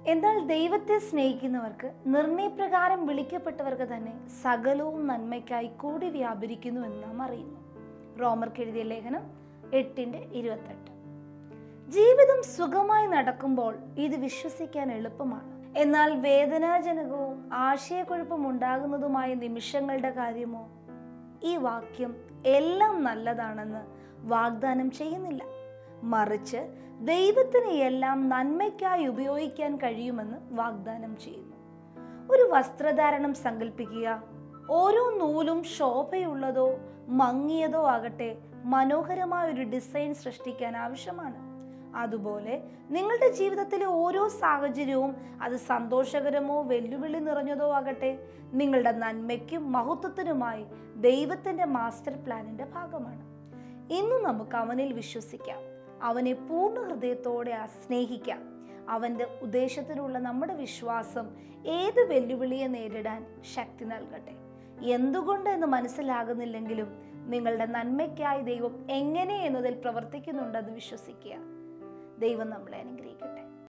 എന്നാൽ ദൈവത്തെ സ്നേഹിക്കുന്നവർക്ക് നിർണയപ്രകാരം വിളിക്കപ്പെട്ടവർക്ക് തന്നെ സകലവും നന്മയ്ക്കായി കൂടി വ്യാപരിക്കുന്നു എന്ന് നാം അറിയുന്നു. റോമർക്ക് എഴുതിയ ലേഖനം 8:28. ജീവിതം സുഖമായി നടക്കുമ്പോൾ ഇത് വിശ്വസിക്കാൻ എളുപ്പമാണ്. എന്നാൽ വേദനാജനകവും ആശയക്കുഴപ്പം ഉണ്ടാകുന്നതുമായ നിമിഷങ്ങളുടെ കാര്യമോ? ഈ വാക്യം എല്ലാം നല്ലതാണെന്ന് വാഗ്ദാനം ചെയ്യുന്നില്ല. മറിച്ച് ദൈവത്തിന് എല്ലാം നന്മയ്ക്കായി ഉപയോഗിക്കാൻ കഴിയുമെന്ന് വാഗ്ദാനം ചെയ്യുന്നു. ഒരു വസ്ത്രധാരണം സങ്കല്പിക്കുക. ഓരോ നൂലും ശോഭയുള്ളതോ മങ്ങിയതോ ആകട്ടെ മനോഹരമായ ഒരു ഡിസൈൻ സൃഷ്ടിക്കാൻ ആവശ്യമാണ്. അതുപോലെ നിങ്ങളുടെ ജീവിതത്തിലെ ഓരോ സാഹചര്യവും, അത് സന്തോഷകരമോ വെല്ലുവിളി നിറഞ്ഞതോ ആകട്ടെ, നിങ്ങളുടെ നന്മയ്ക്കും മഹത്വത്തിനുമായി ദൈവത്തിന്റെ മാസ്റ്റർ പ്ലാനിന്റെ ഭാഗമാണ്. ഇന്ന് നമുക്ക് അവനിൽ വിശ്വസിക്കാം, അവനെ പൂർണ്ണ ഹൃദയത്തോടെ സ്നേഹിക്കാം. അവന്റെ ഉദ്ദേശത്തിലുള്ള നമ്മുടെ വിശ്വാസം ഏത് വെല്ലുവിളിയെ നേരിടാൻ ശക്തി നൽകട്ടെ. എന്തുകൊണ്ട് എന്ന് മനസ്സിലാകുന്നില്ലെങ്കിലും നിങ്ങളുടെ നന്മയ്ക്കായി ദൈവം എങ്ങനെ എന്നതിൽ പ്രവർത്തിക്കുന്നുണ്ടെന്ന് വിശ്വസിക്കുക. ദൈവം നമ്മളെ അനുഗ്രഹിക്കട്ടെ.